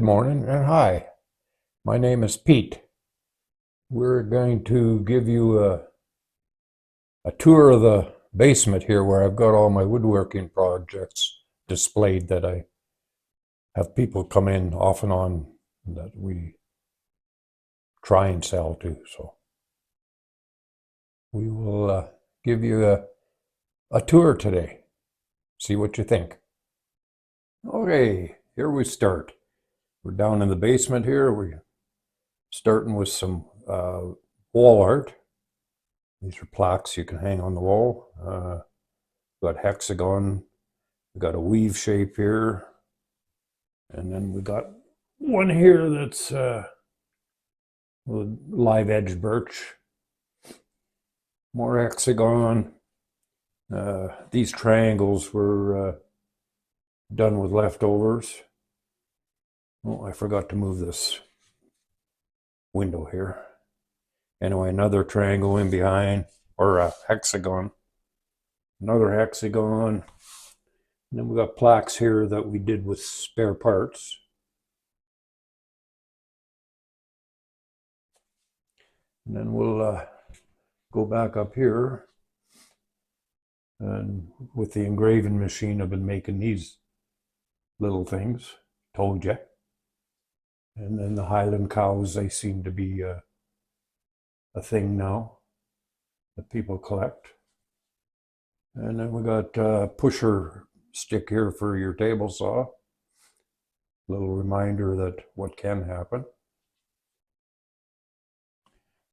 morning and hi. My name is Pete. We're going to give you a tour of the basement here where I've got all my woodworking projects displayed that I have people come in off and on that we try and sell to. So we will give you a tour today. See what you think. Okay, here we start. We're down in the basement here. We're starting with some wall art. These are plaques you can hang on the wall. Got hexagon. We got a weave shape here, and then we got one here that's live edge birch. More hexagon. These triangles were done with leftovers. Oh, I forgot to move this window here. Anyway, another triangle in behind, or a hexagon. Another hexagon. And then we got plaques here that we did with spare parts. And then we'll go back up here. And with the engraving machine, I've been making these little things. Told you. And then the Highland cows, they seem to be a thing now that people collect. And then we got a pusher stick here for your table saw. Little reminder that what can happen.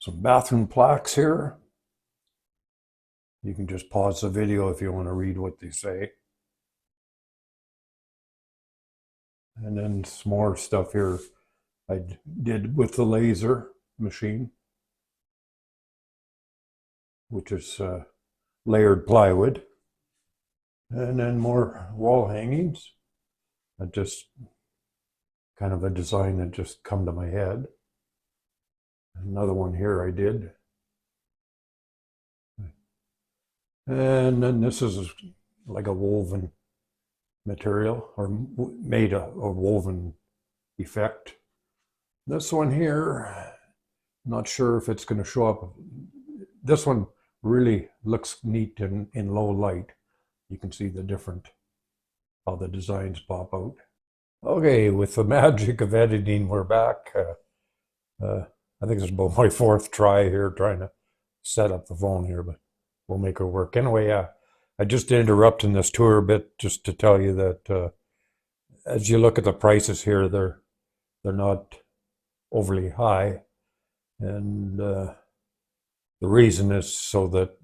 Some bathroom plaques here. You can just pause the video if you want to read what they say. And then some more stuff here I did with the laser machine, which is layered plywood. And then more wall hangings. I just kind of a design that just come to my head. Another one here I did. And then this is like a woven material, or made a woven effect. This one here, not sure if it's going to show up. This one really looks neat in low light. You can see the different, how the designs pop out. Okay, with the magic of editing, we're back. I think it's about my fourth try here trying to set up the phone here, but we'll make it work. Anyway, I just interrupted this tour a bit just to tell you that as you look at the prices here, they're not overly high. And the reason is so that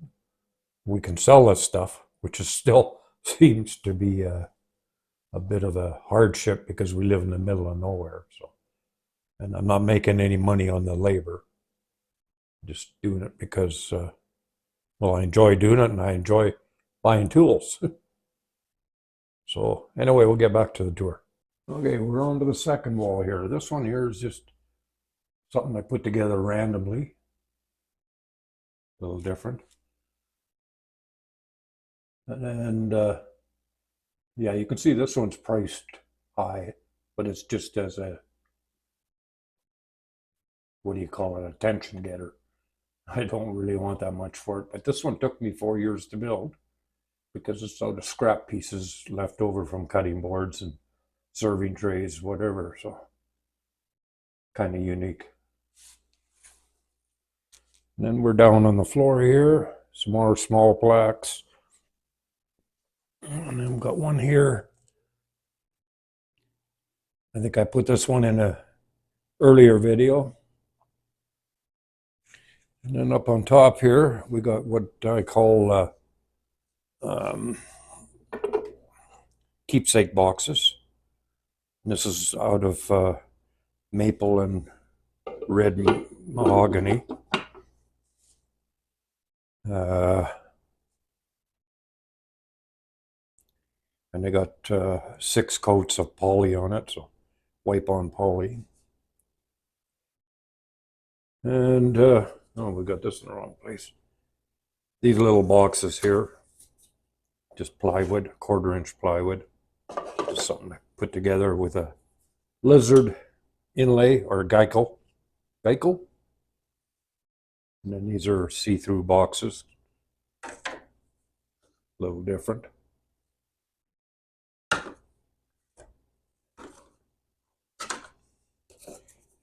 we can sell this stuff, which is still seems to be a bit of a hardship because we live in the middle of nowhere. So, and I'm not making any money on the labor. Just doing it because, well, I enjoy doing it and I enjoy buying tools. So anyway, we'll get back to the tour. Okay, we're on to the second wall here. This one here is just something I put together randomly. A little different. And yeah, you can see this one's priced high, but it's just as a, what do you call it, attention getter. I don't really want that much for it, but this one took me 4 years to build because it's out of scrap pieces left over from cutting boards and serving trays, whatever, so kind of unique. And then we're down on the floor here, some more small plaques. And then we've got one here. I think I put this one in a earlier video. And then up on top here, we got what I call keepsake boxes. And this is out of maple and red mahogany. And they got 6 coats of poly on it, so wipe on poly. And oh, we got this in the wrong place. These little boxes here, just plywood, 1/4 inch plywood. Just something I put together with a lizard inlay or Geico. Geico? And then these are see-through boxes. A little different.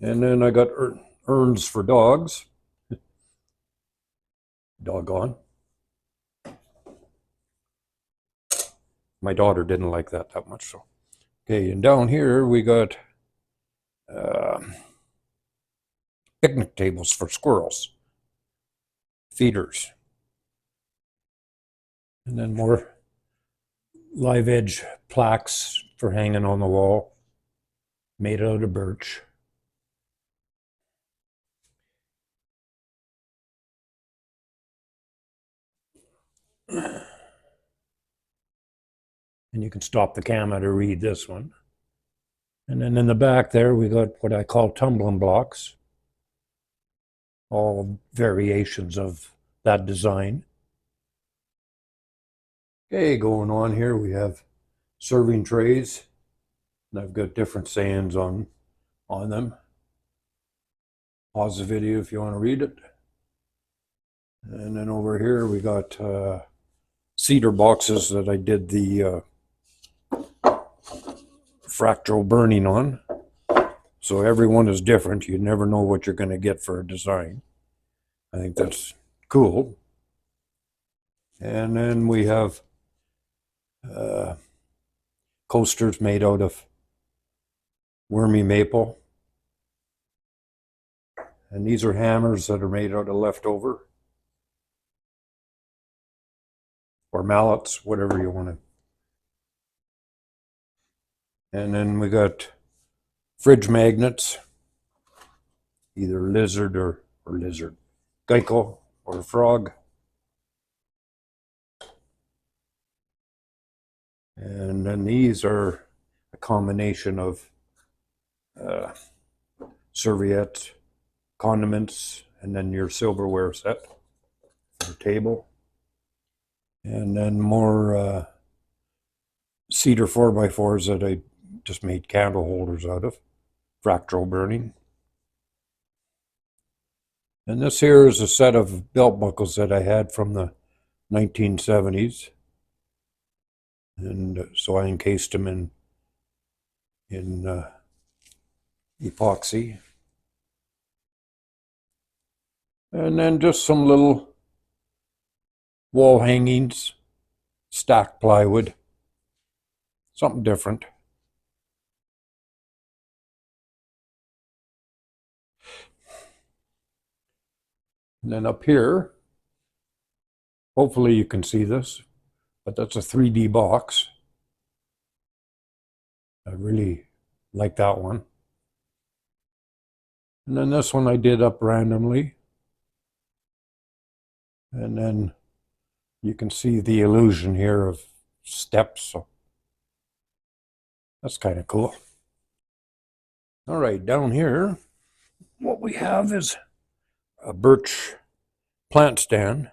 And then I got urns for dogs. Doggone. My daughter didn't like that much. So, okay, and down here we got picnic tables for squirrels, feeders, and then more live edge plaques for hanging on the wall, made out of birch. And you can stop the camera to read this one. And then in the back there, we got what I call tumbling blocks, all variations of that design. Okay, going on here, we have serving trays. And I've got different sayings on them. Pause the video if you want to read it. And then over here, we got cedar boxes that I did the fractal burning on. So every one is different. You never know what you're going to get for a design. I think that's cool. And then we have coasters made out of wormy maple. And these are hammers that are made out of leftover or mallets, whatever you want to. And then we got fridge magnets, either lizard or lizard, gecko or frog. And then these are a combination of serviettes, condiments, and then your silverware set for the table. And then more cedar 4x4s that I just made candle holders out of, fractal burning. And this here is a set of belt buckles that I had from the 1970s. And so I encased them in epoxy. And then just some little wall hangings, stacked plywood, something different. And then up here, hopefully you can see this, but that's a 3D box. I really like that one. And then this one I did up randomly. And then you can see the illusion here of steps. So that's kind of cool. All right, down here, what we have is a birch plant stand.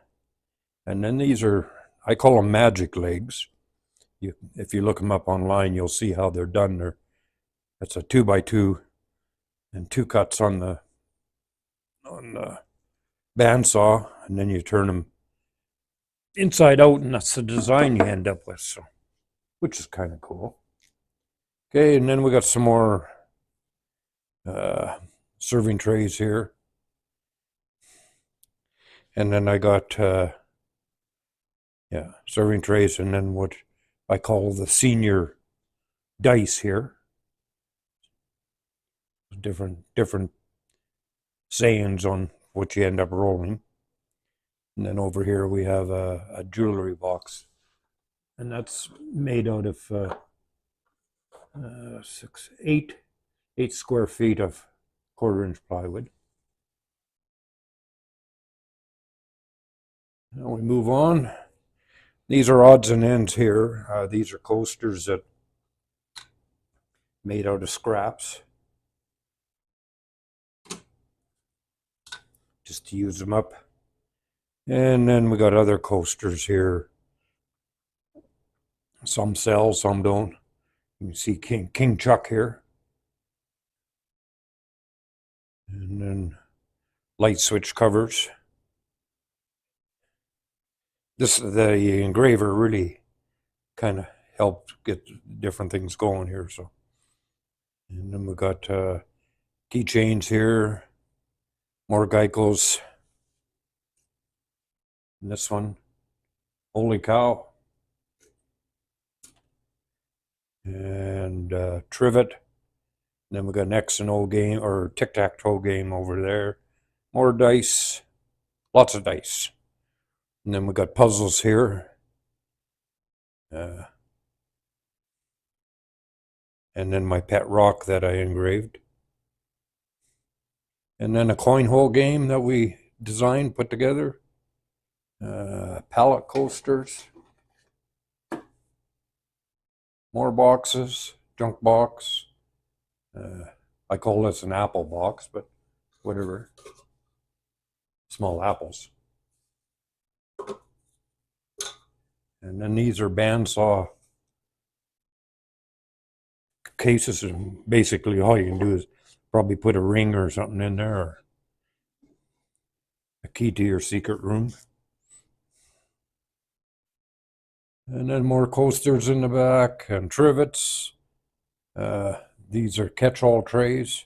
And then these are, I call them magic legs. If you look them up online, you'll see how they're done. It's a 2x2 and 2 cuts on the bandsaw, and then you turn them inside out, and that's the design you end up with. So, which is kind of cool. Okay, and then we got some more serving trays here, and then I got serving trays, and then what I call the senior dice here. Different sayings on what you end up rolling. And then over here we have a jewelry box, and that's made out of 8 square feet of 1/4-inch plywood. Now we move on. These are odds and ends here. These are coasters that made out of scraps, just to use them up. And then we got other coasters here. Some sell, some don't. You can see King Chuck here. And then light switch covers. The engraver really kind of helped get different things going here. So, and then we got keychains here, more Geicos. And this one, holy cow. And trivet. And then we got an X and O game or tic-tac-toe game over there. More dice, lots of dice. And then we got puzzles here. And then my pet rock that I engraved. And then a coin hole game that we designed, put together. Pallet coasters. More boxes, junk box. I call this an apple box, but whatever. Small apples. And then these are bandsaw cases, and basically all you can do is probably put a ring or something in there, or a key to your secret room. And then more coasters in the back and trivets. These are catch-all trays.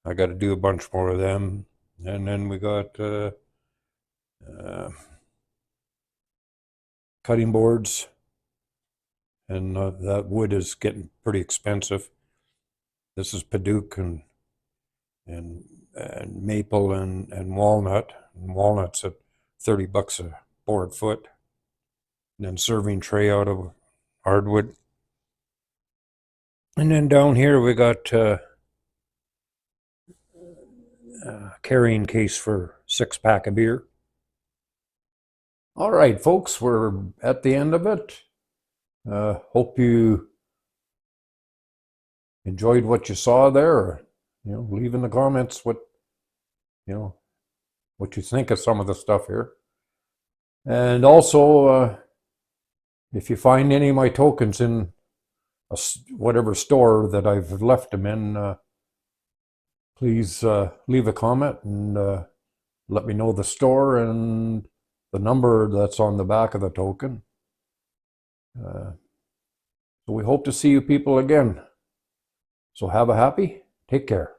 I got to do a bunch more of them. And then we got cutting boards. And that wood is getting pretty expensive. This is Paduke and maple and walnut. And walnut's at $30 a board foot. And then serving tray out of hardwood. And then down here we got carrying case for 6-pack of beer. All right, folks, we're at the end of it. Hope you enjoyed what you saw there. Leave in the comments what you think of some of the stuff here. And also, if you find any of my tokens in whatever store that I've left them in, please leave a comment and let me know the store and the number that's on the back of the token. So we hope to see you people again. So have a happy, take care.